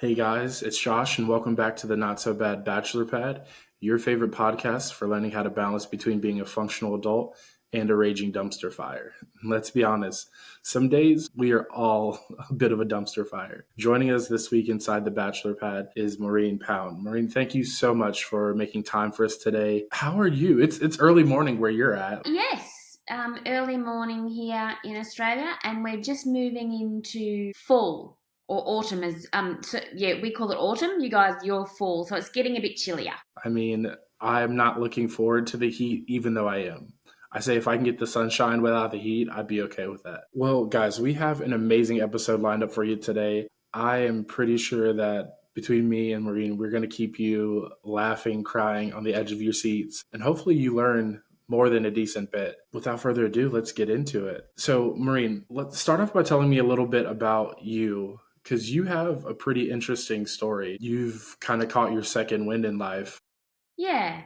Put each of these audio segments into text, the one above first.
Hey guys, it's Josh, and welcome back to the Not So Bad Bachelor Pad, your favorite podcast for learning how to balance between being a functional adult and a raging dumpster fire. Let's be honest, some days we are all a bit of a dumpster fire. Joining us this week inside the Bachelor Pad is Maureen Pound. Maureen, thank you so much for making time for us today. How are you? It's early morning where you're at. Yes, early morning here in Australia, and we're just moving into fall or autumn. We call it autumn. You guys, you're fall, so it's getting a bit chillier. I mean, I'm not looking forward to the heat, even though I am. I say if I can get the sunshine without the heat, I'd be okay with that. Well, guys, we have an amazing episode lined up for you today. I am pretty sure that between me and Maureen, we're going to keep you laughing, crying on the edge of your seats, and hopefully you learn more than a decent bit. Without further ado, let's get into it. So, Maureen, let's start off by telling me a little bit about you, because you have a pretty interesting story. You've kind of caught your second wind in life. Yeah,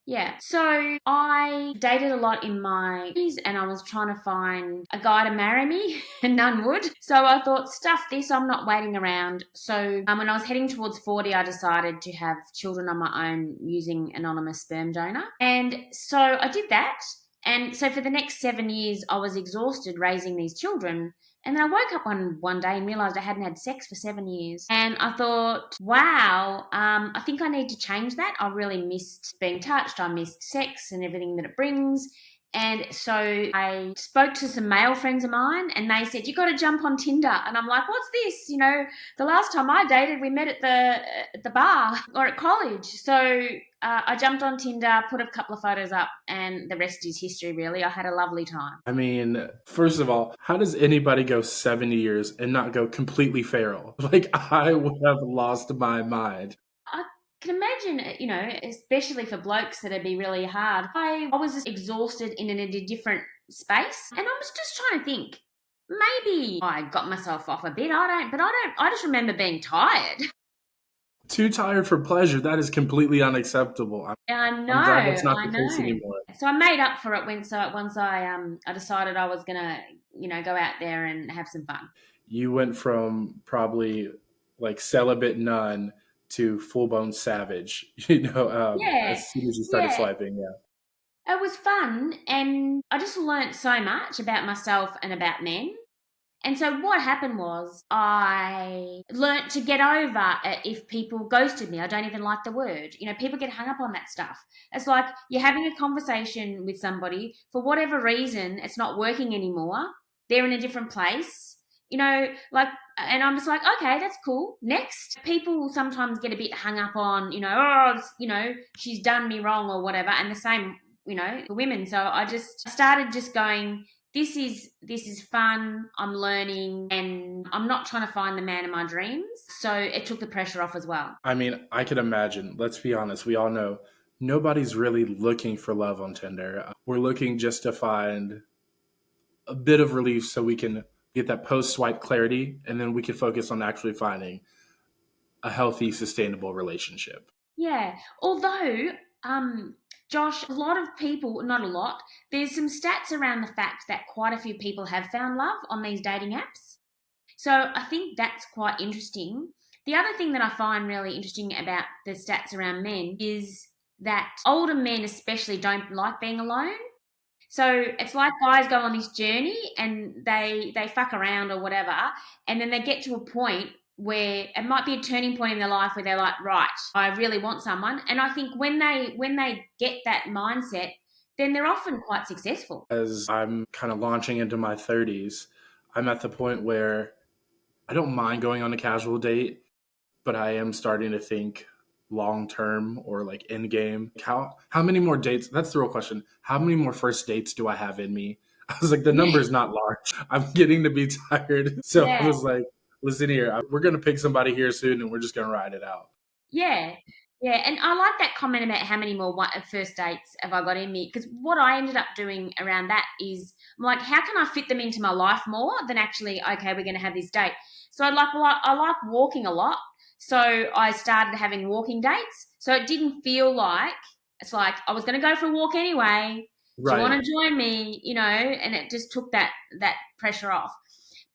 yeah. So I dated a lot in my 20s and I was trying to find a guy to marry me and none would. So I thought, stuff this, I'm not waiting around. So when I was heading towards 40, I decided to have children on my own using anonymous sperm donor. And so I did that. And so for the next 7 years, I was exhausted raising these children. And then I woke up one day and realized I hadn't had sex for 7 years. And I thought, wow, I think I need to change that. I really missed being touched. I missed sex and everything that it brings. And so I spoke to some male friends of mine and they said, you got to jump on Tinder. And I'm like, what's this? You know, the last time I dated, we met at the bar or at college. So I jumped on Tinder, put a couple of photos up, and the rest is history, really. I had a lovely time. I mean, first of all, how does anybody go 7 years and not go completely feral? Like, I would have lost my mind. I can imagine, especially for blokes, that'd be really hard. I was just exhausted in a different space, and I was just trying to think. Maybe I got myself off a bit. I just remember being tired. Too tired for pleasure. That is completely unacceptable. I know, I'm glad that's not I the case know. anymore. So I made up for it once I decided I was gonna, go out there and have some fun. You went from probably like celibate nun to full blown savage, Yeah, as soon as you started yeah. swiping. Yeah. It was fun, and I just learnt so much about myself and about men. And so what happened was I learnt to get over if people ghosted me. I don't even like the word. People get hung up on that stuff. It's like you're having a conversation with somebody, for whatever reason, it's not working anymore. They're in a different place. And I'm just like, okay, that's cool. Next. People sometimes get a bit hung up on, she's done me wrong or whatever. And the same, for women. So I just started just going, this is fun. I'm learning, and I'm not trying to find the man of my dreams. So it took the pressure off as well. I mean, I could imagine. Let's be honest. We all know nobody's really looking for love on Tinder. We're looking just to find a bit of relief so we can get that post swipe clarity, and then we can focus on actually finding a healthy, sustainable relationship. Yeah. Although, Josh, a lot of people, not a lot, there's some stats around the fact that quite a few people have found love on these dating apps. So I think that's quite interesting. The other thing that I find really interesting about the stats around men is that older men especially don't like being alone. So it's like guys go on this journey and they fuck around or whatever, and then they get to a point where it might be a turning point in their life where they're like, right, I really want someone. And I think when they get that mindset, then they're often quite successful. As I'm kind of launching into my 30s, I'm at the point where I don't mind going on a casual date, but I am starting to think long term or like end game. How many more dates? That's the real question. How many more first dates do I have in me? I was like, the Yeah, number is not large. I'm getting to be tired. So I yeah, was like, listen here, we're gonna pick somebody here soon, and we're just gonna ride it out. yeah, yeah. And I like that comment about how many more first dates have I got in me, because what I ended up doing around that is I'm like, how can I fit them into my life more than actually, okay, we're going to have this date. So I like walking a lot. So I started having walking dates. So it didn't feel like, it's like I was going to go for a walk anyway. Do you Right. want to join me? And it just took that pressure off.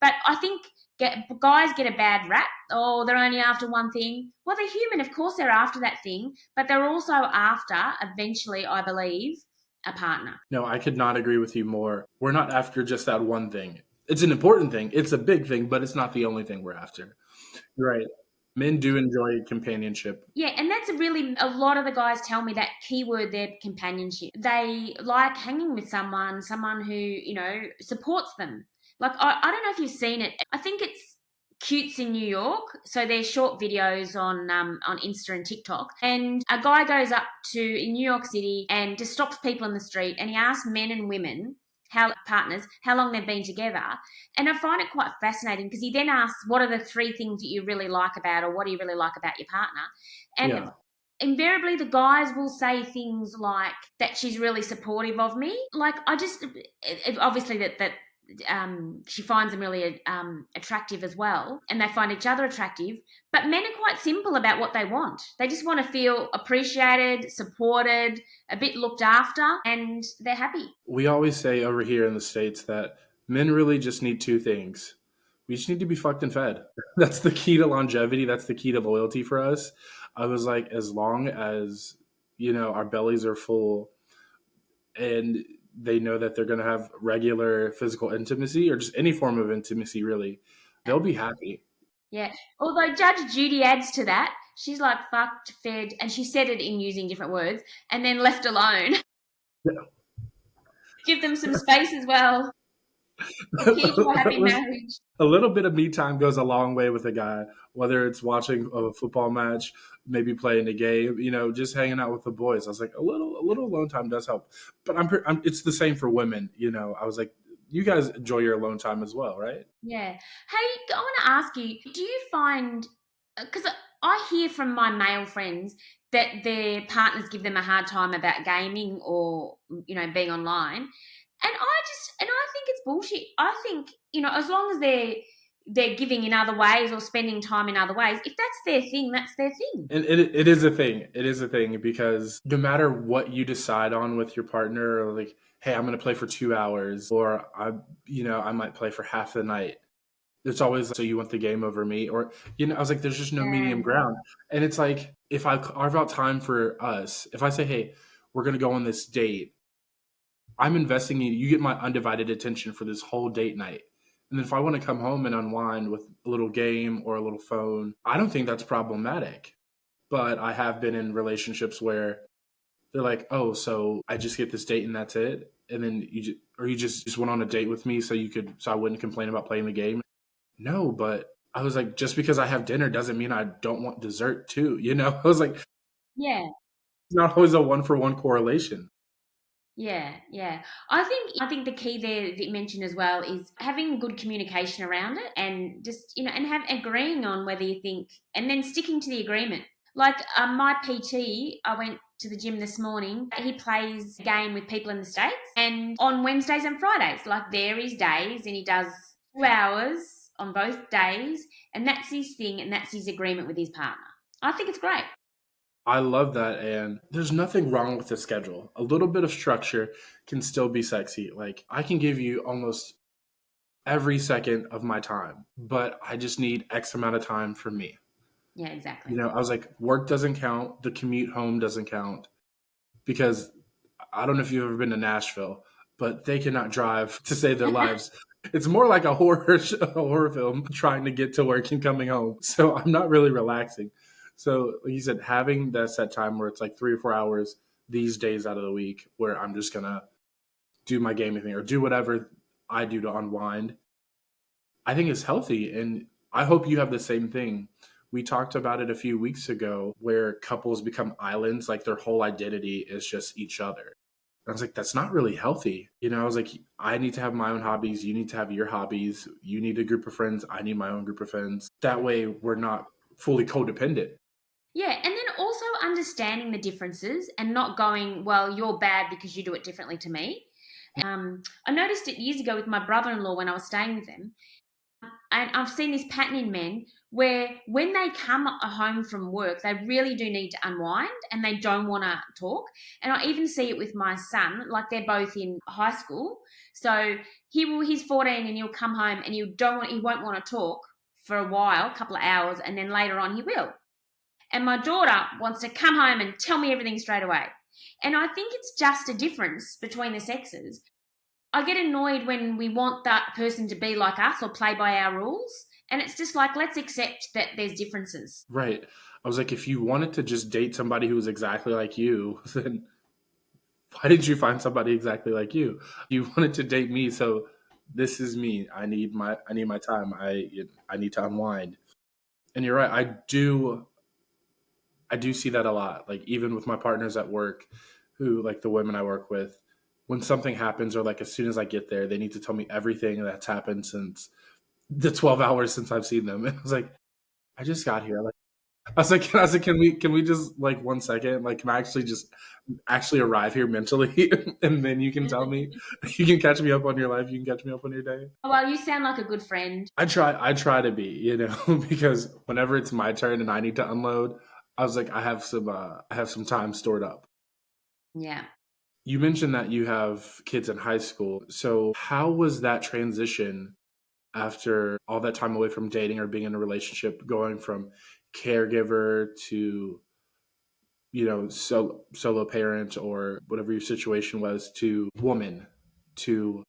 But I think guys get a bad rap. Oh, they're only after one thing. Well, they're human. Of course, they're after that thing, but they're also after, eventually, I believe, a partner. No, I could not agree with you more. We're not after just that one thing. It's an important thing. It's a big thing, but it's not the only thing we're after. Right. Men do enjoy companionship. Yeah, and that's a lot of the guys tell me that keyword there, companionship. They like hanging with someone who, supports them. Like, I don't know if you've seen it. I think it's Cutes in New York. So there's short videos on Insta and TikTok. And a guy goes up to in New York City and just stops people in the street and he asks men and women how long they've been together. And I find it quite fascinating because he then asks, what are the three things that you really like about, or what do you really like about your partner? And Yeah. invariably the guys will say things like that she's really supportive of me. Like, obviously that she finds them really attractive as well, and they find each other attractive. But men are quite simple about what they want. They just want to feel appreciated, supported, a bit looked after, and they're happy. We always say over here in the States that men really just need two things. We just need to be fucked and fed. That's the key to longevity. That's the key to loyalty for us. I was like, as long as, our bellies are full and they know that they're going to have regular physical intimacy or just any form of intimacy, really, they'll be happy. Yeah. Although Judge Judy adds to that, she's like fucked, fed, and she said it in using different words, and then left alone. Give them some space as well. The key to a happy marriage. A little bit of me time goes a long way with a guy, whether it's watching a football match, maybe playing a game, just hanging out with the boys. I was like, a little alone time does help, but it's the same for women. I was like, you guys enjoy your alone time as well, right? Yeah. Hey, I want to ask you, do you find, because I hear from my male friends that their partners give them a hard time about gaming or, being online. And I think it's bullshit. I think, as long as they're giving in other ways or spending time in other ways, if that's their thing, that's their thing. And it is a thing. It is a thing because no matter what you decide on with your partner, or like, hey, I'm going to play for 2 hours, or I might play for half the night. It's always, so you want the game over me, or I was like, there's just no medium Yeah. ground. And it's like, if I carve out time for us, if I say, hey, we're going to go on this date, I'm investing in you. You get my undivided attention for this whole date night. And then if I want to come home and unwind with a little game or a little phone, I don't think that's problematic. But I have been in relationships where they're like, oh, so I just get this date and that's it. And then you just went on a date with me so I wouldn't complain about playing the game. No, but I was like, just because I have dinner doesn't mean I don't want dessert too. I was like, it's Yeah. not always a one for one correlation. Yeah, yeah. I think the key there that you mentioned as well is having good communication around it, and just and have agreeing on whether you think, and then sticking to the agreement. Like my PT, I went to the gym this morning. He plays a game with people in the States, and on Wednesdays and Fridays, like there is days, and he does 2 hours on both days, and that's his thing, and that's his agreement with his partner. I think it's great. I love that. And there's nothing wrong with the schedule. A little bit of structure can still be sexy. Like, I can give you almost every second of my time, but I just need X amount of time for me. Yeah, exactly. I was like, work doesn't count. The commute home doesn't count because I don't know if you've ever been to Nashville, but they cannot drive to save their lives. It's more like a horror film trying to get to work and coming home. So I'm not really relaxing. So like you said, having that set time where it's like 3 or 4 hours these days out of the week where I'm just gonna do my gaming thing or do whatever I do to unwind, I think is healthy. And I hope you have the same thing. We talked about it a few weeks ago where couples become islands, like their whole identity is just each other. I was like, that's not really healthy. I was like, I need to have my own hobbies. You need to have your hobbies. You need a group of friends. I need my own group of friends. That way, we're not fully codependent. Yeah, and then also understanding the differences and not going, well, you're bad because you do it differently to me. I noticed it years ago with my brother in law when I was staying with him. And I've seen this pattern in men where when they come home from work, they really do need to unwind and they don't want to talk. And I even see it with my son, like they're both in high school. So he's 14 and he'll come home and he won't want to talk for a while, a couple of hours, and then later on he will. And my daughter wants to come home and tell me everything straight away. And I think it's just a difference between the sexes. I get annoyed when we want that person to be like us or play by our rules. And it's just like, let's accept that there's differences. Right. I was like, if you wanted to just date somebody who was exactly like you, then why did you find somebody exactly like you? You wanted to date me, so this is me. I need my time. I need to unwind. And you're right. I do see that a lot. Like even with my partners at work, who like the women I work with, when something happens or like as soon as I get there, they need to tell me everything that's happened since the 12 hours since I've seen them. And I was like, I just got here. Like I was like, can we just like 1 second? Like can I actually just actually arrive here mentally and then you can tell me you can catch me up on your life, you can catch me up on your day. Oh, well, you sound like a good friend. I try to be, because whenever it's my turn and I need to unload, I was like, I have some time stored up. Yeah. You mentioned that you have kids in high school. So how was that transition after all that time away from dating or being in a relationship, going from caregiver to, solo parent or whatever your situation was to woman to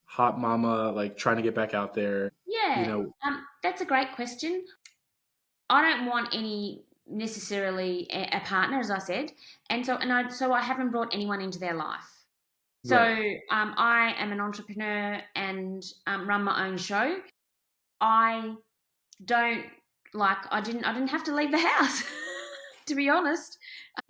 hot mama, like trying to get back out there, you Yeah. know, That's a great question. I don't want any necessarily a partner, as I said, and I haven't brought anyone into their life. So right, I am an entrepreneur and run my own show. I don't I didn't have to leave the house, to be honest.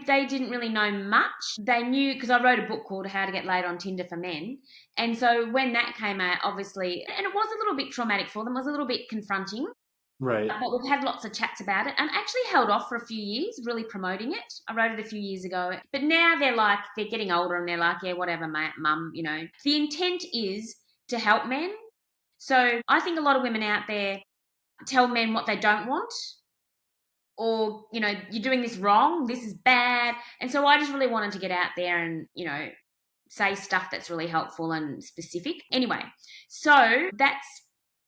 They didn't really know much. They knew because I wrote a book called How to Get Laid on Tinder for Men. And so when that came out, obviously, and it was a little bit traumatic for them, it was a little bit confronting. right, But we've had lots of chats about it and actually held off for a few years, really promoting it. I wrote it a few years ago. But now they're getting older and they're like, yeah, whatever, mum, The intent is to help men. So I think a lot of women out there tell men what they don't want or, you're doing this wrong, this is bad. And so I just really wanted to get out there and, say stuff that's really helpful and specific. Anyway, so that's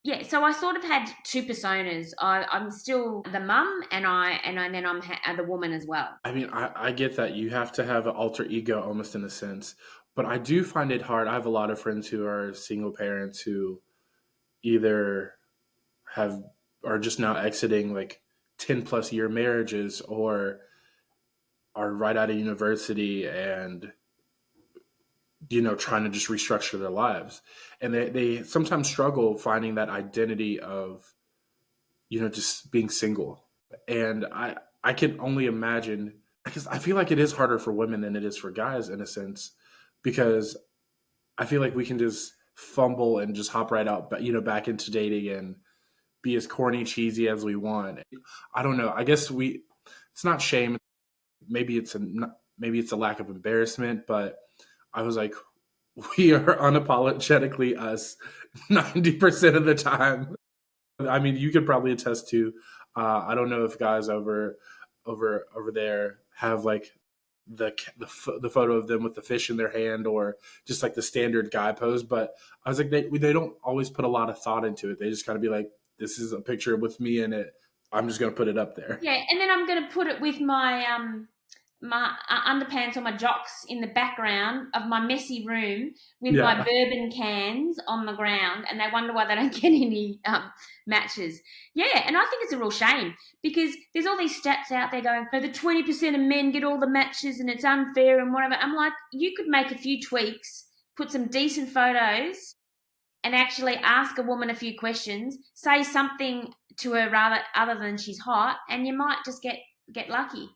yeah. So I sort of had two personas. I'm still the mum, and then I'm the woman as well. I mean, I get that you have to have an alter ego almost in a sense, but I do find it hard. I have a lot of friends who are single parents who either have are just now exiting like 10 plus year marriages or are right out of university and trying to just restructure their lives. And they sometimes struggle finding that identity of just being single. And I can only imagine because I feel like it is harder for women than it is for guys in a sense because I feel like we can just fumble and just hop right out, but back into dating and be as corny, cheesy as we want. I don't know. I guess it's not shame. Maybe it's a lack of embarrassment, but I was like, we are unapologetically us 90% of the time. I mean, you could probably attest to. I don't know if guys over there have like the photo of them with the fish in their hand or just like the standard guy pose. But I was like, they don't always put a lot of thought into it. They just kind of be like, this is a picture with me in it. I'm just gonna put it up there. Yeah, and then I'm going to put it with my underpants or my jocks in the background of my messy room with my Yeah, bourbon cans on the ground, and they wonder why they don't get any matches. Yeah, and I think it's a real shame because there's all these stats out there going, oh, the 20% of men get all the matches and it's unfair and whatever. I'm like, you could make a few tweaks, put some decent photos, and actually ask a woman a few questions, say something to her rather other than she's hot, and you might just get lucky.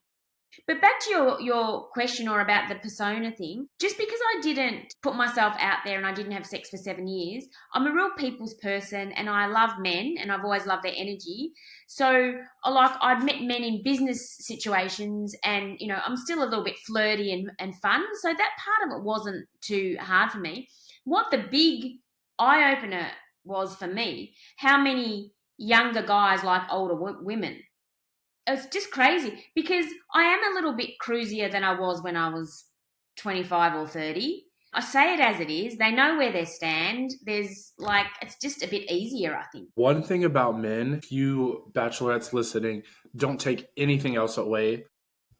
But back to your question or about the persona thing, just because I didn't put myself out there and I didn't have sex for 7 years, I'm a real people's person and I love men and I've always loved their energy. So I'd met men in business situations and, I'm still a little bit flirty and fun. So that part of it wasn't too hard for me. What the big eye opener was for me, how many younger guys like older women. It's just crazy because I am a little bit cruisier than I was when I was 25 or 30. I say it as it is. They know where they stand. There's like, it's just a bit easier, I think. One thing about men, if you bachelorettes listening, don't take anything else away.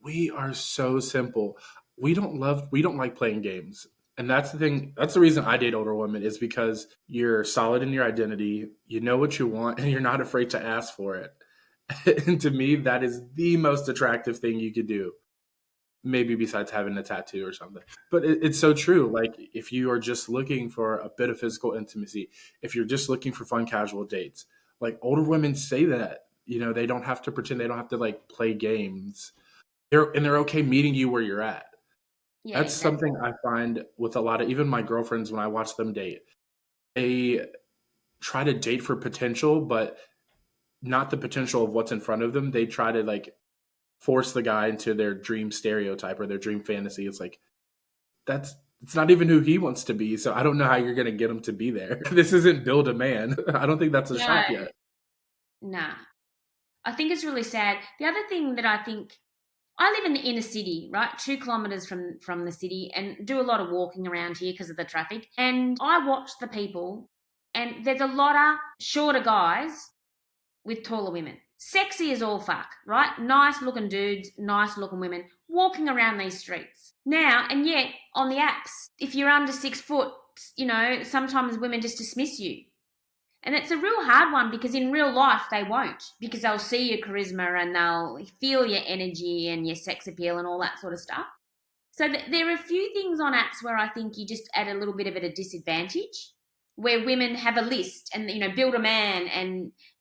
We are so simple. We don't like playing games. And that's the thing. That's the reason I date older women is because you're solid in your identity, you know what you want, and you're not afraid to ask for it. And to me, that is the most attractive thing you could do. Maybe besides having a tattoo or something. But it's so true. Like, if you are just looking for a bit of physical intimacy, if you're just looking for fun, casual dates, like older women say that, they don't have to pretend, they don't have to like play games. They're okay meeting you where you're at. Yeah, That's exactly. something I find with a lot of even my girlfriends when I watch them date. They try to date for potential, but not the potential of what's in front of them. They try to like force the guy into their dream stereotype or their dream fantasy. It's like that's it's not even who he wants to be. So I don't know how you're gonna get him to be there. This isn't Build a Man. I don't think that's a No, shot yet. nah. I think it's really sad. The other thing that I think, I live in the inner city, right? 2 kilometers from the city, and do a lot of walking around here because of the traffic. And I watch the people, and there's a lot of shorter guys with taller women. Sexy as all fuck, right? Nice looking dudes, nice looking women walking around these streets. Now, and yet on the apps, if you're under 6 foot, sometimes women just dismiss you. And it's a real hard one because in real life they won't, because they'll see your charisma and they'll feel your energy and your sex appeal and all that sort of stuff. So there are a few things on apps where I think you just add a little bit of it a disadvantage, where women have a list and build a man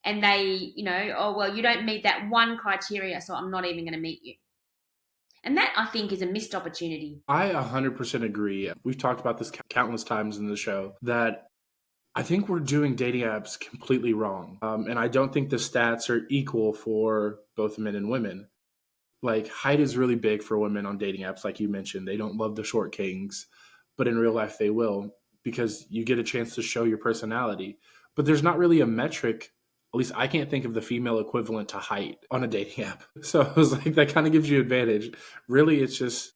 and they oh well, you don't meet that one criteria, so I'm not even going to meet you. And that I think is a missed opportunity. I 100% agree. We've talked about this countless times in the show that I think we're doing dating apps completely wrong. And I don't think the stats are equal for both men and women. Like, height is really big for women on dating apps, like you mentioned. They don't love the short kings, but in real life, they will because you get a chance to show your personality. But there's not really a metric. At least I can't think of the female equivalent to height on a dating app. So I was like, that kind of gives you advantage. Really, it's just,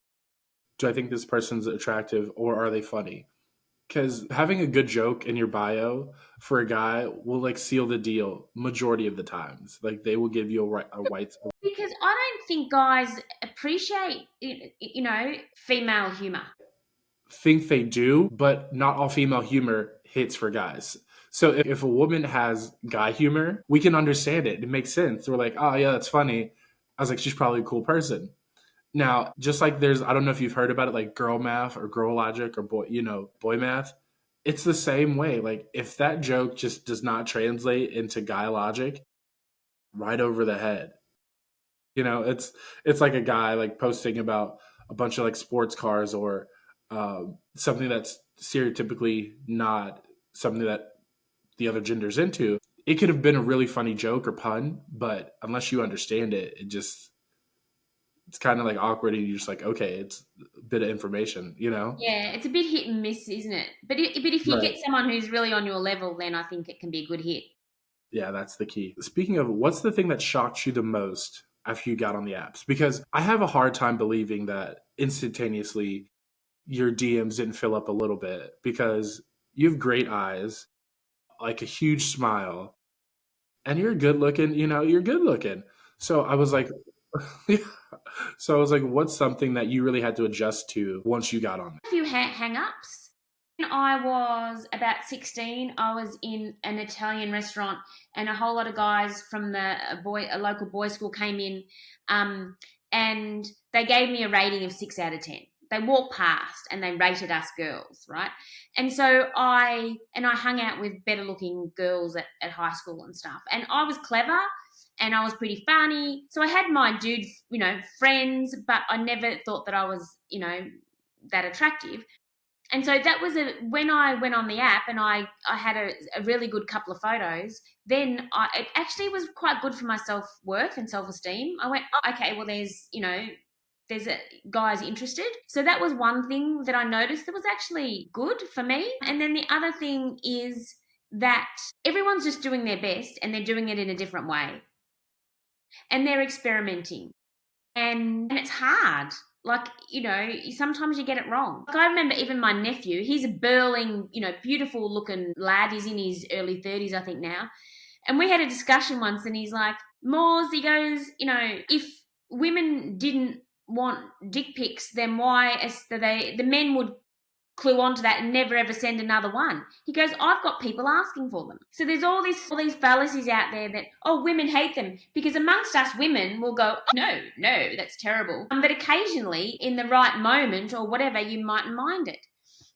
do I think this person's attractive or are they funny? Because having a good joke in your bio for a guy will like seal the deal majority of the times. Like they will give you a white. Because I don't think guys appreciate female humor. Think they do, but not all female humor hits for guys. So if a woman has guy humor, we can understand it. It makes sense. We're like, oh yeah, that's funny. I was like, she's probably a cool person. Now, just like there's, I don't know if you've heard about it, like girl math or girl logic or boy math. It's the same way. Like if that joke just does not translate into guy logic, right over the head. It's like a guy like posting about a bunch of like sports cars or something that's stereotypically not something that the other gender's into. It could have been a really funny joke or pun, but unless you understand it, it's kind of like awkward, and you're just like, okay, it's a bit of information. Yeah, it's a bit hit and miss, isn't it? But if you Right. get someone who's really on your level, then I think it can be a good hit. Yeah, that's the key. Speaking of, what's the thing that shocked you the most after you got on the apps? Because I have a hard time believing that instantaneously your DMs didn't fill up a little bit because you have great eyes, like a huge smile, and you're good looking, you're good looking. So I was like, so I was like, what's something that you really had to adjust to once you got on? A few hang ups. When I was about 16, I was in an Italian restaurant, and a whole lot of guys from a local boys' school came in, um, and they gave me a rating of 6 out of 10. They walked past and they rated us girls, right? And so I hung out with better looking girls at high school and stuff, and I was clever. And I was pretty funny. So I had my dude, friends, but I never thought that I was, that attractive. And so that was when I went on the app and I had a really good couple of photos. Then it actually was quite good for my self worth and self esteem. I went, oh, okay, well, there's guys interested. So that was one thing that I noticed that was actually good for me. And then the other thing is that everyone's just doing their best and they're doing it in a different way and they're experimenting and it's hard. Like, sometimes you get it wrong. Like, I remember even my nephew, he's a burling, beautiful looking lad. He's in his early 30s, I think now. And we had a discussion once, and he's like, Moors, he goes, if women didn't want dick pics, then why the men would clue onto that and never ever send another one. He goes, I've got people asking for them. So there's all these fallacies out there that, women hate them, because amongst us women will go, oh, no, that's terrible. But occasionally in the right moment or whatever, you mightn't mind it.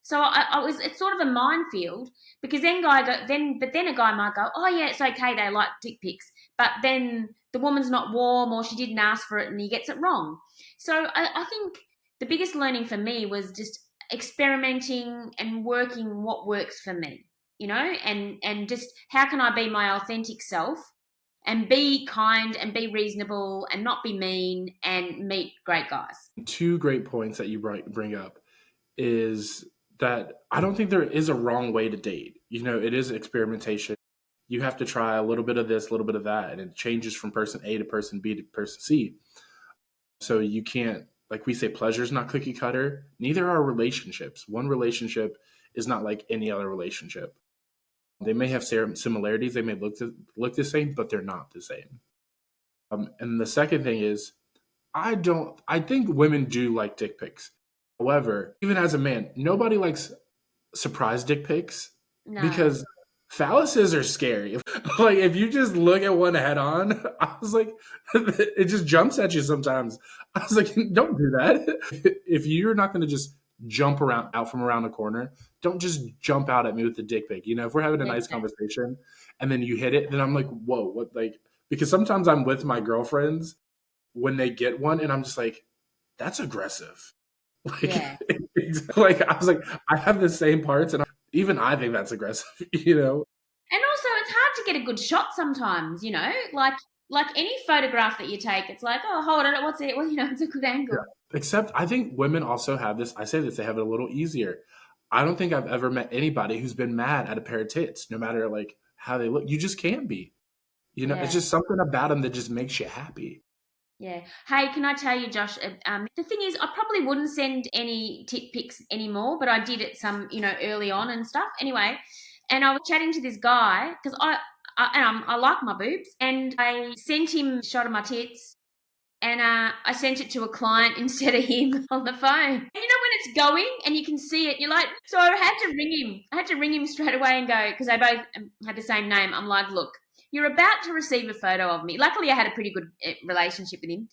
So it's sort of a minefield, because then a guy might go, oh yeah, it's okay, they like dick pics, but then the woman's not warm or she didn't ask for it and he gets it wrong. So I think the biggest learning for me was just experimenting and working what works for me, and just how can I be my authentic self and be kind and be reasonable and not be mean and meet great guys. Two great points that you bring up is that I don't think there is a wrong way to date. It is experimentation. You have to try a little bit of this, a little bit of that, and it changes from person A to person B to person C. So you can't, like we say, pleasure is not cookie cutter. Neither are relationships. One relationship is not like any other relationship. They may have similarities. They may look the same, but they're not the same. And the second thing is, I think women do like dick pics. However, even as a man, nobody likes surprise dick pics No. because phalluses are scary. Like, if you just look at one head on, I was like, it just jumps at you sometimes. I was like, don't do that. If you're not going to just jump out from around the corner, don't just jump out at me with the dick pic. If we're having a nice conversation and then you hit it, then I'm like, whoa, what? Like, because sometimes I'm with my girlfriends when they get one and I'm just like, that's aggressive. Like, Yeah. like I was like, I have the same parts, and even I think that's aggressive. And also, it's hard to get a good shot sometimes, like any photograph that you take, it's like, oh, hold on, what's it? Well, it's a good Yeah. angle. Except I think women also have this. I say this, they have it a little easier. I don't think I've ever met anybody who's been mad at a pair of tits, no matter like how they look. You just can't be. It's Yeah. just something about them that just makes you happy. Yeah. Hey, can I tell you, Josh? The thing is, I probably wouldn't send any tit pics anymore, but I did it some, early on and stuff. Anyway, and I was chatting to this guy because I like my boobs, and I sent him a shot of my tits, and I sent it to a client instead of him on the phone. And when it's going and you can see it, you're like, so I had to ring him. I had to ring him straight away and go, because they both had the same name. I'm like, look, you're about to receive a photo of me. Luckily, I had a pretty good relationship with him.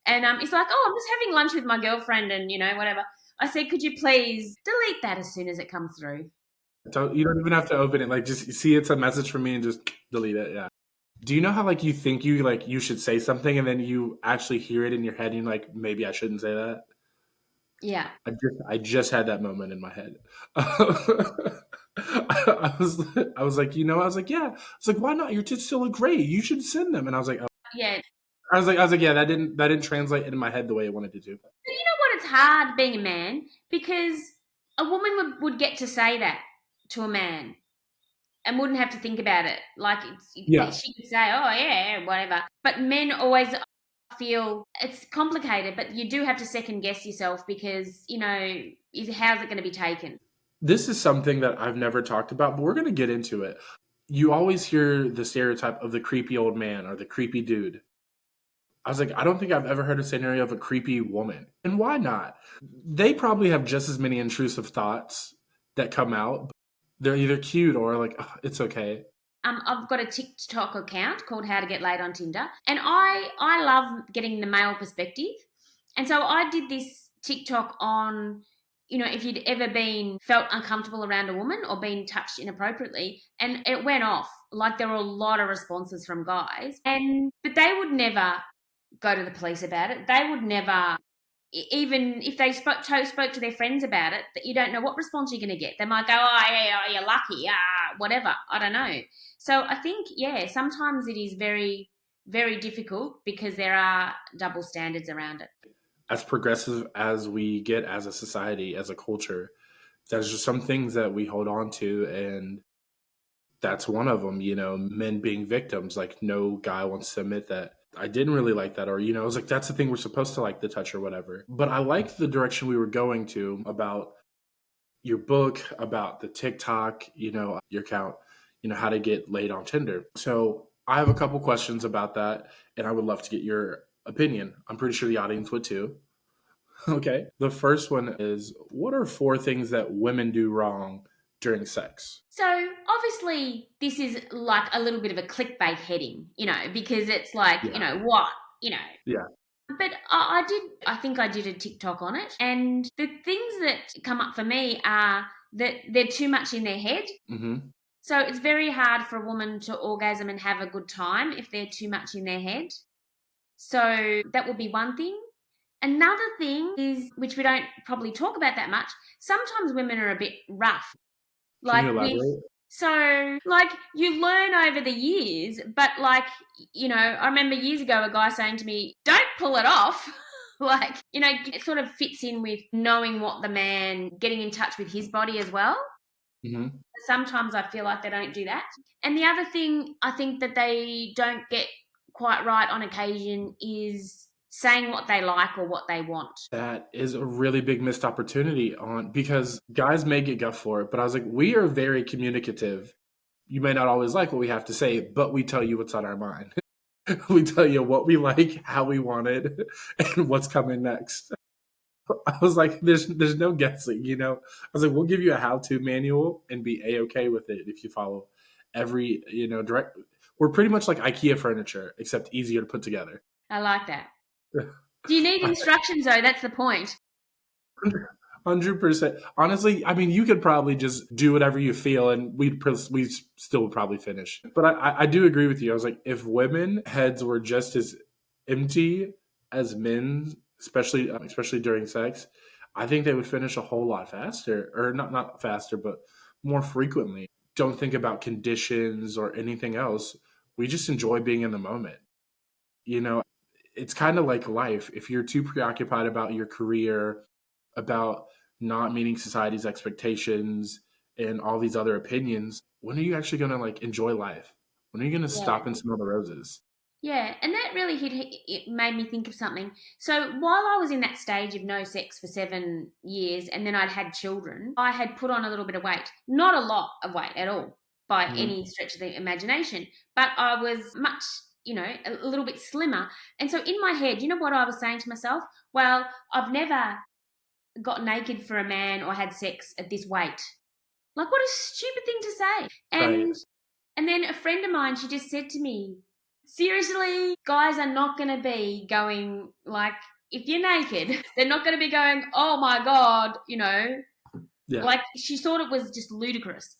And he's like, oh, I'm just having lunch with my girlfriend and, whatever. I said, could you please delete that as soon as it comes through? You don't even have to open it. Like, just see it's a message from me and just delete it. Yeah. Do you know how like you think you should say something and then you actually hear it in your head and you're like, maybe I shouldn't say that? Yeah. I just had that moment in my head. I was like, I was like, yeah. I was like, why not? Your tits still look great. You should send them. And I was like, oh. Yeah. I was like, yeah, that didn't translate in my head the way it wanted to do. But you know what? It's hard being a man, because a woman would get to say that to a man and wouldn't have to think about it. Like, Yeah. she could say, oh, yeah, whatever. But men always feel it's complicated, but you do have to second guess yourself, because, how's it going to be taken? This is something that I've never talked about, but we're going to get into it. You always hear the stereotype of the creepy old man or the creepy dude. I was like, I don't think I've ever heard a scenario of a creepy woman. And why not? They probably have just as many intrusive thoughts that come out. They're either cute or like, "Oh, it's okay." I've got a TikTok account called How to Get Laid on Tinder, and I love getting the male perspective. And so I did this TikTok on, if you'd ever been felt uncomfortable around a woman or been touched inappropriately, and it went off. Like, there were a lot of responses from guys, but they would never go to the police about it. They would never, even if they spoke to their friends about it, that you don't know what response you're going to get. They might go, oh, yeah, oh, you're lucky, whatever. I don't know. So I think, yeah, sometimes it is very, very difficult because there are double standards around it. As progressive as we get as a society, as a culture, there's just some things that we hold on to, and that's one of them. Men being victims. Like, no guy wants to admit that I didn't really like that, or, I was like, that's the thing we're supposed to like, the touch or whatever. But I liked the direction we were going to about your book, about the TikTok, your account, how to get laid on Tinder. So I have a couple questions about that, and I would love to get your opinion. I'm pretty sure the audience would too. Okay. The first one is, what are 4 things that women do wrong during sex? So obviously, this is like a little bit of a clickbait heading, because it's like, Yeah. what, you know. Yeah. But I think I did a TikTok on it. And the things that come up for me are that they're too much in their head. Mm-hmm. So it's very hard for a woman to orgasm and have a good time if they're too much in their head. So that would be one thing. Another thing is, which we don't probably talk about that much, sometimes women are a bit rough. Can you Like with elaborate? so like you learn over the years, but like, I remember years ago a guy saying to me, "Don't pull it off." Like, it sort of fits in with knowing what the man getting in touch with his body as well. Mm-hmm. Sometimes I feel like they don't do that. And the other thing I think that they don't get quite right on occasion is saying what they like or what they want. That is a really big missed opportunity on because guys may get guff for it, but I was like, we are very communicative. You may not always like what we have to say, but we tell you what's on our mind. We tell you what we like, how we want it, and what's coming next. I was like, there's no guessing. I was like, we'll give you a how-to manual and be a-okay with it if you follow every, direct. We're pretty much like IKEA furniture, except easier to put together. I like that. Do you need instructions though? That's the point. 100%. Honestly, I mean, you could probably just do whatever you feel, and we still would probably finish. But I do agree with you. I was like, if women heads were just as empty as men, especially during sex, I think they would finish a whole lot faster, or not faster, but more frequently. Don't think about conditions or anything else. We just enjoy being in the moment. You know, it's kind of like life. If you're too preoccupied about your career, about not meeting society's expectations and all these other opinions, when are you actually going to like enjoy life? When are you going to Yeah. stop and smell the roses? Yeah, and that really it made me think of something. So while I was in that stage of no sex for 7 years, and then I'd had children, I had put on a little bit of weight. Not a lot of weight at all, by Mm-hmm. any stretch of the imagination, but I was much, a little bit slimmer. And so in my head, you know what I was saying to myself? Well, I've never got naked for a man or had sex at this weight. Like, what a stupid thing to say. Right. And then a friend of mine, she just said to me, seriously, guys are not going to be going like, if you're naked, they're not going to be going, oh my God, Yeah. like she thought it was just ludicrous.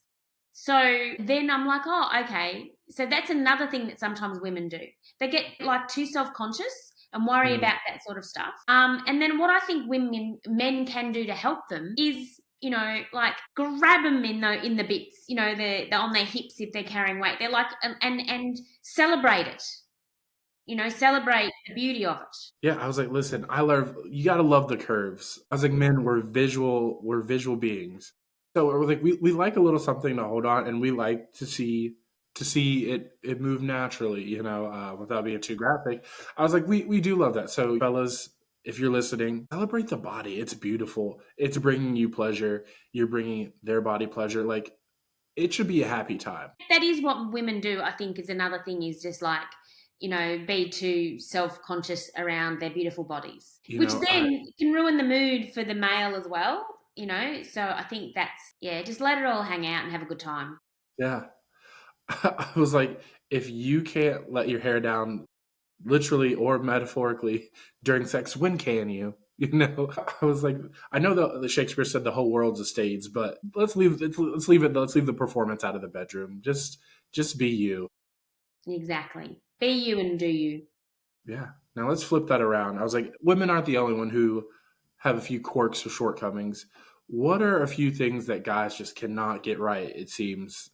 So then I'm like, oh, okay. So that's another thing that sometimes women do. They get like too self conscious and worry Mm. about that sort of stuff. And then what I think men can do to help them is, like grab them in the bits, they're on their hips if they're carrying weight. They're like, and celebrate it, celebrate the beauty of it. Yeah, I was like, listen, you gotta love the curves. I was like, men, we're visual beings. So we're like, we like a little something to hold on, and we like to see it move naturally, without being too graphic. I was like, we do love that. So fellas, if you're listening, celebrate the body. It's beautiful. It's bringing you pleasure. You're bringing their body pleasure. Like, it should be a happy time. That is what women do, I think, is another thing, is just like, be too self-conscious around their beautiful bodies, You which know, I then can ruin the mood for the male as well, so I think that's, yeah, just let it all hang out and have a good time. yeah. I was like, if you can't let your hair down literally or metaphorically during sex, when can you? I was like, I know the Shakespeare said the whole world's a stage, but let's leave the performance out of the bedroom. Just be you. Exactly. Be you and do you. Yeah. Now let's flip that around. I was like, women aren't the only one who have a few quirks or shortcomings. What are a few things that guys just cannot get right? It seems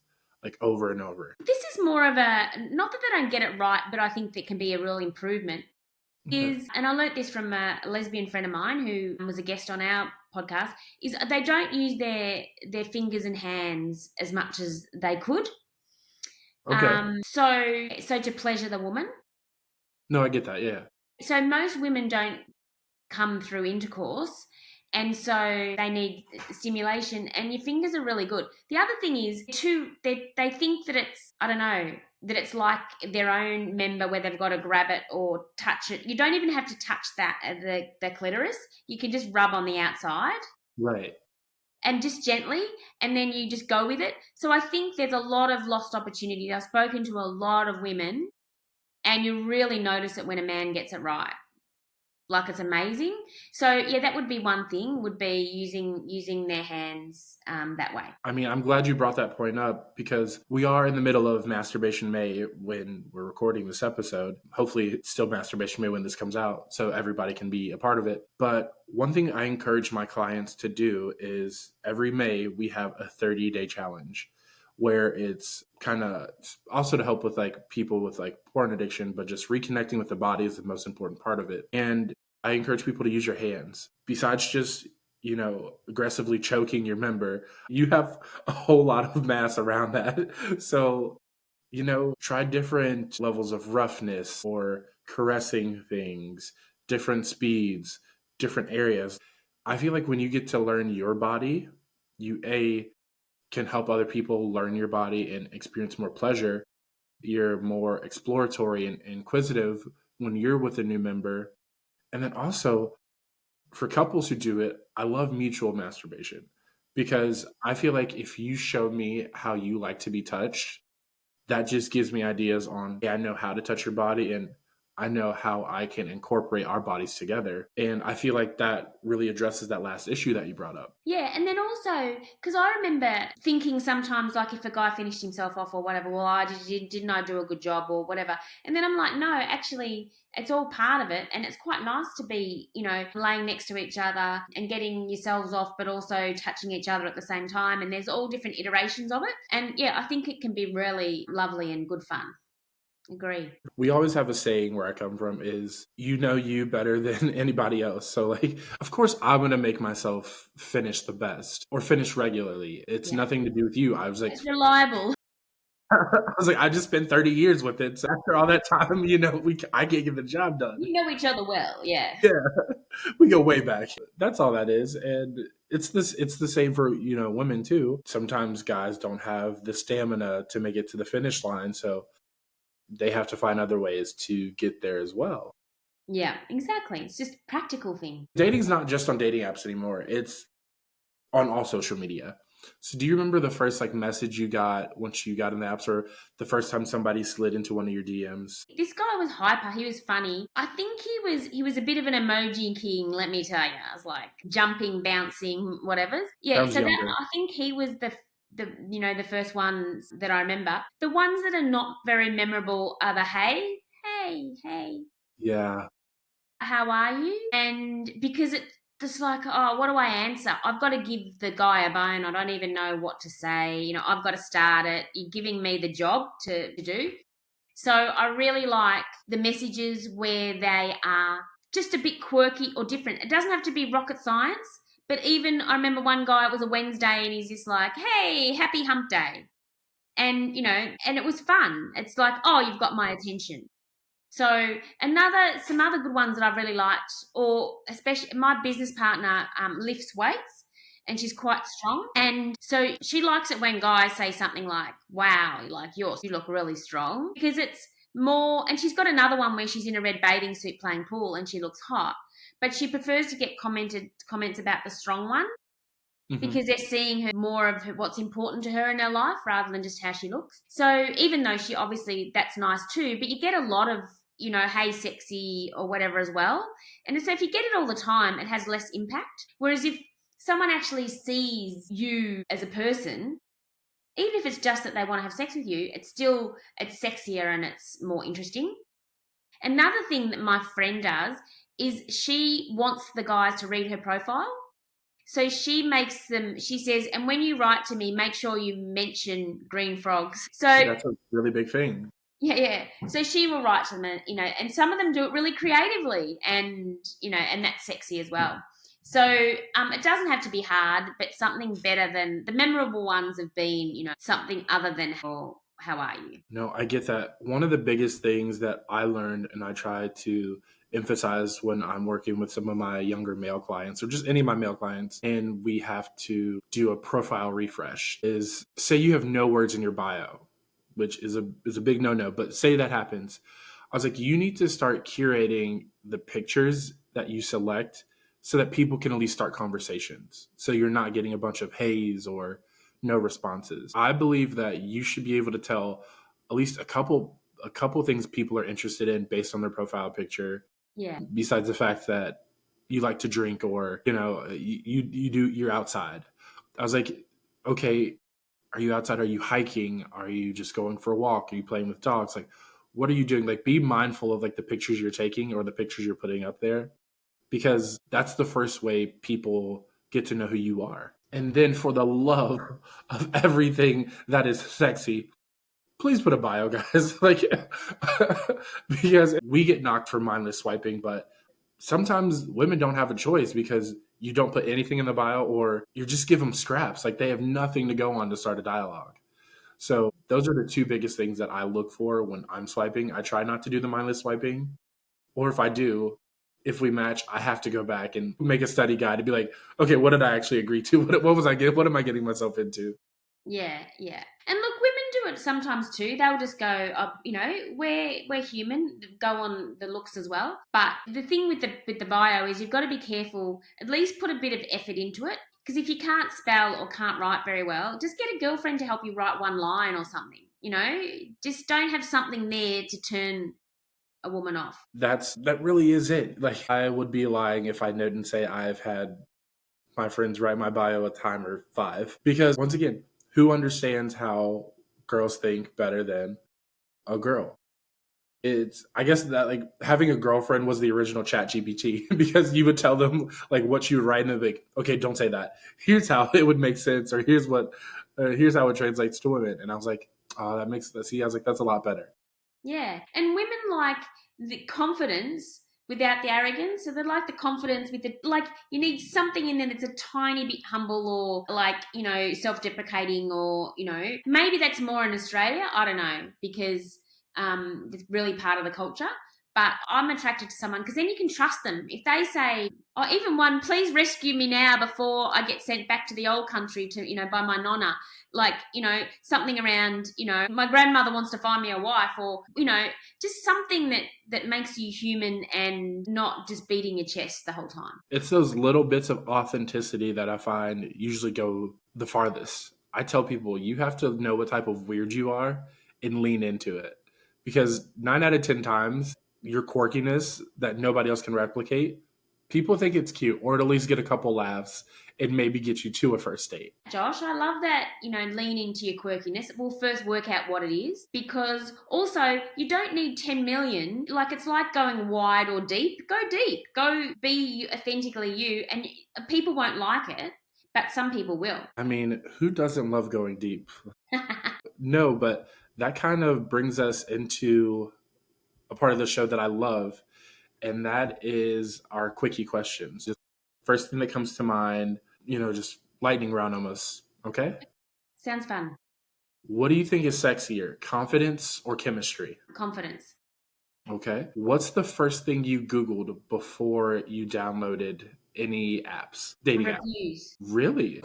like over and over. This is more of a, not that they don't get it right, but I think that can be a real improvement. Okay. And I learnt this from a lesbian friend of mine who was a guest on our podcast, is they don't use their fingers and hands as much as they could. Okay. So to pleasure the woman. No, I get that. Yeah. So most women don't come through intercourse, and so they need stimulation, and your fingers are really good. The other thing is too, they think that it's, I don't know, that it's like their own member where they've got to grab it or touch it. You don't even have to touch that the clitoris. You can just rub on the outside Right. and just gently, and then you just go with it. So I think there's a lot of lost opportunity. I've spoken to a lot of women, and you really notice it when a man gets it right. Like, it's amazing. So yeah, that would be one thing, would be using their hands that way. I mean, I'm glad you brought that point up because we are in the middle of Masturbation May when we're recording this episode. Hopefully, it's still Masturbation May when this comes out, so everybody can be a part of it. But one thing I encourage my clients to do is every May we have a 30-day challenge where it's kind of also to help with like people with like porn addiction, but just reconnecting with the body is the most important part of it. And I encourage people to use your hands. Besides just, aggressively choking your member, you have a whole lot of mass around that. So, try different levels of roughness or caressing things, different speeds, different areas. I feel like when you get to learn your body, you can help other people learn your body and experience more pleasure. You're more exploratory and inquisitive when you're with a new member. And then also, for couples who do it, I love mutual masturbation because I feel like if you show me how you like to be touched, that just gives me ideas on, yeah, I know how to touch your body and I know how I can incorporate our bodies together. And I feel like that really addresses that last issue that you brought up. Yeah, and then also, because I remember thinking sometimes, like, if a guy finished himself off or whatever, well, didn't I do a good job or whatever? And then I'm like, no, actually, it's all part of it, and it's quite nice to be, laying next to each other and getting yourselves off, but also touching each other at the same time. And there's all different iterations of it, and yeah, I think it can be really lovely and good fun. Agree. We always have a saying where I come from is, you know you better than anybody else. So, like, of course, I'm going to make myself finish the best or finish regularly. It's Yeah, nothing to do with you. I was like, it's reliable. I just spent 30 years with it. So after all that time, I can't get the job done. You know each other well, yeah. Yeah, we go way back. That's all that is. And it's the same for, women too. Sometimes guys don't have the stamina to make it to the finish line. So they have to find other ways to get there as well. Yeah, exactly. It's just a practical thing. Dating's not just on dating apps anymore. It's on all social media. So do you remember the first like message you got once you got in the apps, or the first time somebody slid into one of your DMs? This guy was hyper. He was funny. I think he was a bit of an emoji king. Let me tell you, I was like jumping, bouncing, whatever. Yeah. Sounds So that, younger. I think he was the first ones that I remember. The ones that are not very memorable are the hey, Yeah. how are you? And because it's just like, oh, what do I answer? I've got to give the guy a bone. I don't even know what to say. I've got to start it. You're giving me the job to do. So I really like the messages where they are just a bit quirky or different. It doesn't have to be rocket science, but even I remember one guy, it was a Wednesday, and he's just like, hey, happy hump day. And it was fun. It's like, oh, you've got my attention. So some other good ones that I've really liked, or especially my business partner lifts weights, and she's quite strong, and so she likes it when guys say something like, "Wow, like you look really strong," because it's more. And she's got another one where she's in a red bathing suit playing pool, and she looks hot, but she prefers to get comments about the strong one Hmm. because they're seeing her more of what's important to her in her life rather than just how she looks. So even though she obviously that's nice too, but you get a lot of hey sexy or whatever as well. And so if you get it all the time, it has less impact. Whereas if someone actually sees you as a person, even if it's just that they want to have sex with you, it's sexier and it's more interesting. Another thing that my friend does is she wants the guys to read her profile. So she says, and when you write to me, make sure you mention green frogs. So, That's a really big thing. yeah, yeah. So she will write to them, and some of them do it really creatively, and that's sexy as well. So it doesn't have to be hard, but something better than the memorable ones have been, something other than how are you? No, I get that. One of the biggest things that I learned and I try to emphasize when I'm working with some of my younger male clients or just any of my male clients and we have to do a profile refresh is say you have no words in your bio, which is a big no-no, but say that happens. I was like, you need to start curating the pictures that you select so that people can at least start conversations. So you're not getting a bunch of haze or no responses. I believe that you should be able to tell at least a couple things people are interested in based on their profile picture. Yeah. Besides the fact that you like to drink or you're outside. I was like, okay, are you outside? Are you hiking? Are you just going for a walk? Are you playing with dogs? Like, what are you doing? Like, be mindful of like the pictures you're taking or the pictures you're putting up there because that's the first way people get to know who you are. And then for the love of everything that is sexy, please put a bio, guys. Like, because we get knocked for mindless swiping, but sometimes women don't have a choice because you don't put anything in the bio or you just give them scraps. Like, they have nothing to go on to start a dialogue. So, those are the two biggest things that I look for when I'm swiping. I try not to do the mindless swiping, or if I do, if we match, I have to go back and make a study guide to be like, okay, what did I actually agree to? What was I getting? What am I getting myself into? Yeah, yeah. And look, women do it sometimes too. They'll just go, we're human, go on the looks as well. But the thing with the bio is you've got to be careful. At least put a bit of effort into it. Because if you can't spell or can't write very well, just get a girlfriend to help you write one line or something. Just don't have something there to turn a woman off. That really is it. Like, I would be lying if I didn't say I've had my friends write my bio a time or five. Because once again, who understands how girls think better than a girl? It's I guess that like having a girlfriend was the original chat GPT because you would tell them like what you would write and they'd be like, okay, don't say that. Here's how it would make sense, or here's how it translates to women. And I was like, oh, that makes sense. See, I was like, that's a lot better. Yeah. And women like the confidence without the arrogance. So they like the confidence with the, like, you need something in there that's a tiny bit humble or like, self deprecating or, maybe that's more in Australia. I don't know because it's really part of the culture. But I'm attracted to someone because then you can trust them. If they say, or even one, please rescue me now before I get sent back to the old country to, by my nonna, like, something around, my grandmother wants to find me a wife or, just something that makes you human and not just beating your chest the whole time. It's those little bits of authenticity that I find usually go the farthest. I tell people you have to know what type of weird you are and lean into it. Because 9 out of 10 times, your quirkiness that nobody else can replicate, people think it's cute or at least get a couple laughs and maybe get you to a first date. Josh, I love that, lean into your quirkiness. We'll first work out what it is because also you don't need 10 million. Like it's like going wide or deep. Go deep. Go be authentically you and people won't like it, but some people will. I mean, who doesn't love going deep? No, but that kind of brings us into a part of the show that I love, and that is our quickie questions. Just first thing that comes to mind, just lightning round almost. Okay. Sounds fun. What do you think is sexier, confidence or chemistry? Confidence. Okay. What's the first thing you Googled before you downloaded any apps, dating apps? Reviews. Really?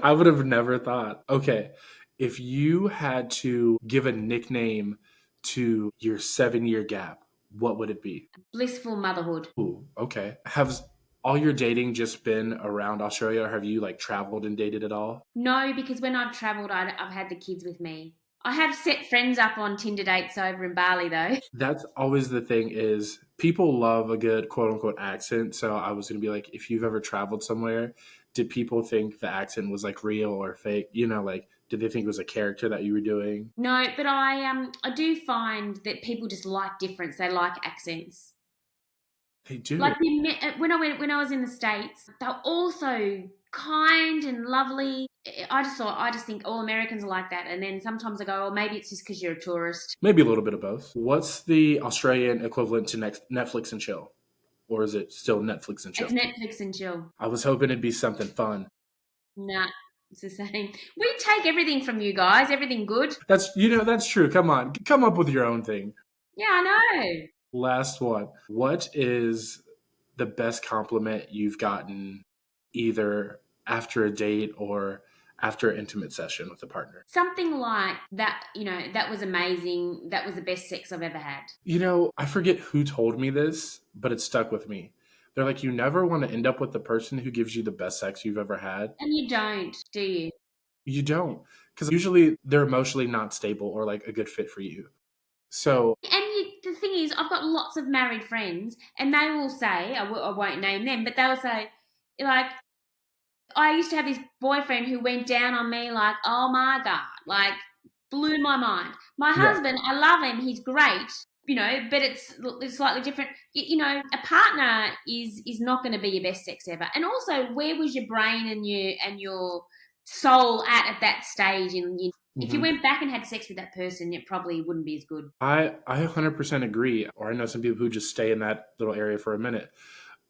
I would have never thought. Okay. If you had to give a nickname to your 7 year gap, what would it be? Blissful motherhood. Ooh, okay. Have all your dating just been around Australia or have you like traveled and dated at all? No, because when I've travelled, I've had the kids with me. I have set friends up on Tinder dates over in Bali though. That's always the thing is people love a good quote unquote accent. So I was going to be like, if you've ever traveled somewhere, did people think the accent was like real or fake? Like, did they think it was a character that you were doing? No, but I do find that people just like difference. They like accents. They do. Like when I was in the States, they're all so kind and lovely. I just think all Americans are like that. And then sometimes I go, oh, maybe it's just because you're a tourist. Maybe a little bit of both. What's the Australian equivalent to Netflix and chill? Or is it still Netflix and chill? It's Netflix and chill. I was hoping it'd be something fun. Nah, It's the same. We take everything from you guys, everything good. That's true. Come on, come up with your own thing. Yeah, I know. Last one. What is the best compliment you've gotten either after a date or after an intimate session with a partner? Something like that, that was amazing. That was the best sex I've ever had. I forget who told me this, but it stuck with me. They're like, you never want to end up with the person who gives you the best sex you've ever had. And you don't, do you? You don't. Because usually they're emotionally not stable or like a good fit for you. So, The thing is, I've got lots of married friends, and they will say, I won't name them, but they'll say, like, I used to have this boyfriend who went down on me like, oh my God, like, blew my mind. My yeah. husband, I love him, he's great, but it's slightly different. A partner is not going to be your best sex ever. And also, where was your brain and your soul at that stage? If you Mhm. went back and had sex with that person, it probably wouldn't be as good. I 100% agree. Or I know some people who just stay in that little area for a minute.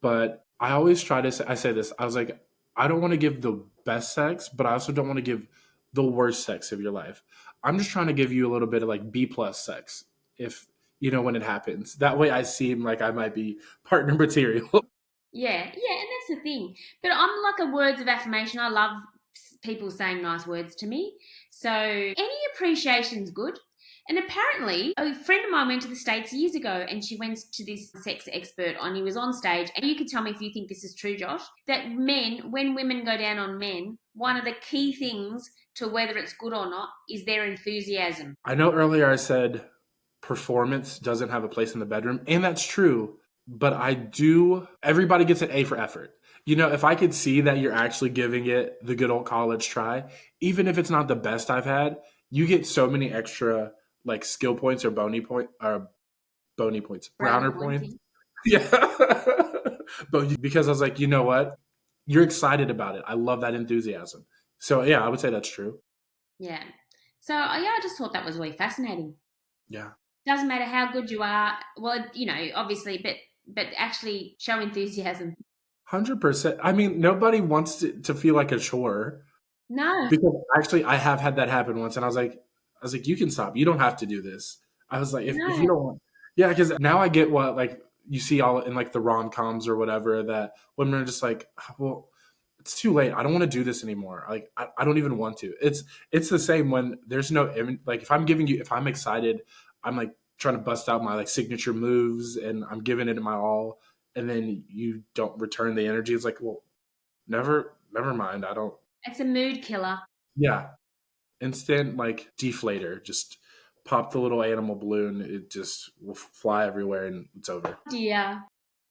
But I always try to say, I say this, I was like, I don't want to give the best sex, but I also don't want to give the worst sex of your life. I'm just trying to give you a little bit of like B plus sex if, when it happens. That way I seem like I might be partner material. Yeah, and that's the thing. But I'm like a words of affirmation. I love people saying nice words to me. So any appreciation's good. And apparently, a friend of mine went to the States years ago and she went to this sex expert he was on stage. And you can tell me if you think this is true, Josh, that when women go down on men, one of the key things to whether it's good or not is their enthusiasm. I know earlier I said performance doesn't have a place in the bedroom, and that's true. But everybody gets an A for effort. If I could see that you're actually giving it the good old college try, even if it's not the best I've had, you get so many extra like skill points or bony points, Brownie browner points. points. Yeah. But because I was like, you know what? You're excited about it. I love that enthusiasm. So yeah, I would say that's true. Yeah. So I just thought that was really fascinating. Yeah. Doesn't matter how good you are. Well, obviously, but actually show enthusiasm. 100%. I mean, nobody wants to feel like a chore No, because actually I have had that happen once and I was like, you can stop. You don't have to do this. I was like, if you no. don't want, yeah, because now I get what like you see all in like the rom-coms or whatever that women are just like, well, it's too late. I don't want to do this anymore. Like I don't even want to. It's the same when there's no like if I'm excited, I'm like trying to bust out my like signature moves and I'm giving it my all, and then you don't return the energy. It's like, well, never mind. I don't. It's a mood killer. Yeah, instant like deflator. Just pop the little animal balloon. It just will fly everywhere and it's over. Dear,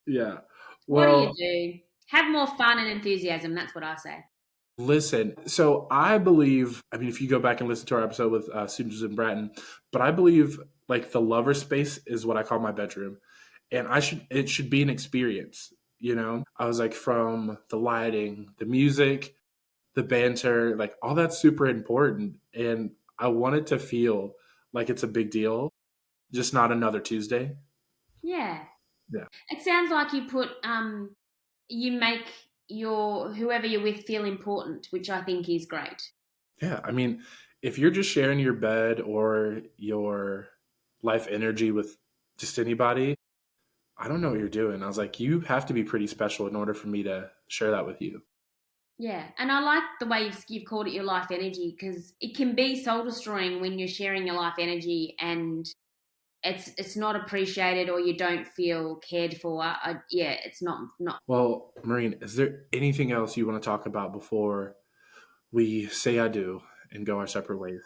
Yeah. what do you Well, do? Have more fun and enthusiasm. That's what I say. listen, so I believe, I mean, if you go back and listen to our episode with Susan Bratton, but I believe like the lover space is what I call my bedroom. And it should be an experience. I was like, from the lighting, the music, the banter, like all that's super important. And I want it to feel like it's a big deal, just not another Tuesday. Yeah. Yeah. It sounds like you make your whoever you're with feel important, which I think is great. Yeah. I mean, if you're just sharing your bed or your life energy with just anybody, I don't know what you're doing. I was like, you have to be pretty special in order for me to share that with you. Yeah, and I like the way you've called it your life energy because it can be soul destroying when you're sharing your life energy and it's not appreciated or you don't feel cared for. Yeah, it's not. Well, Maureen, is there anything else you want to talk about before we say I do and go our separate ways?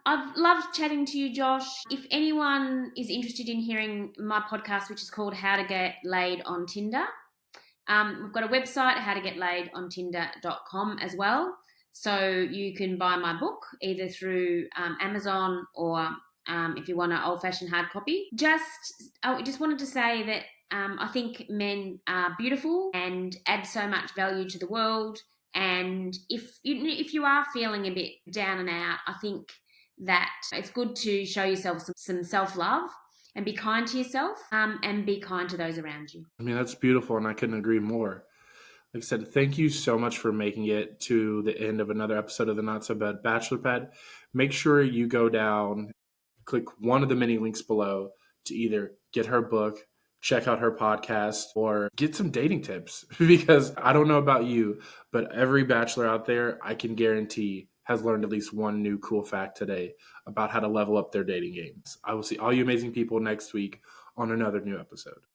I've loved chatting to you, Josh. If anyone is interested in hearing my podcast, which is called How to Get Laid on Tinder, we've got a website, howtogetlaidontinder.com as well. So you can buy my book either through Amazon or if you want an old-fashioned hard copy. I just wanted to say that I think men are beautiful and add so much value to the world. And if you are feeling a bit down and out, I think that it's good to show yourself some self-love and be kind to yourself and be kind to those around you. I mean, that's beautiful, and I couldn't agree more. Like I said, thank you so much for making it to the end of another episode of the Not So Bad Bachelor Pad. Make sure you go down, click one of the many links below to either get her book, check out her podcast, or get some dating tips. Because I don't know about you, but every bachelor out there, I can guarantee, has learned at least one new cool fact today about how to level up their dating games. I will see all you amazing people next week on another new episode.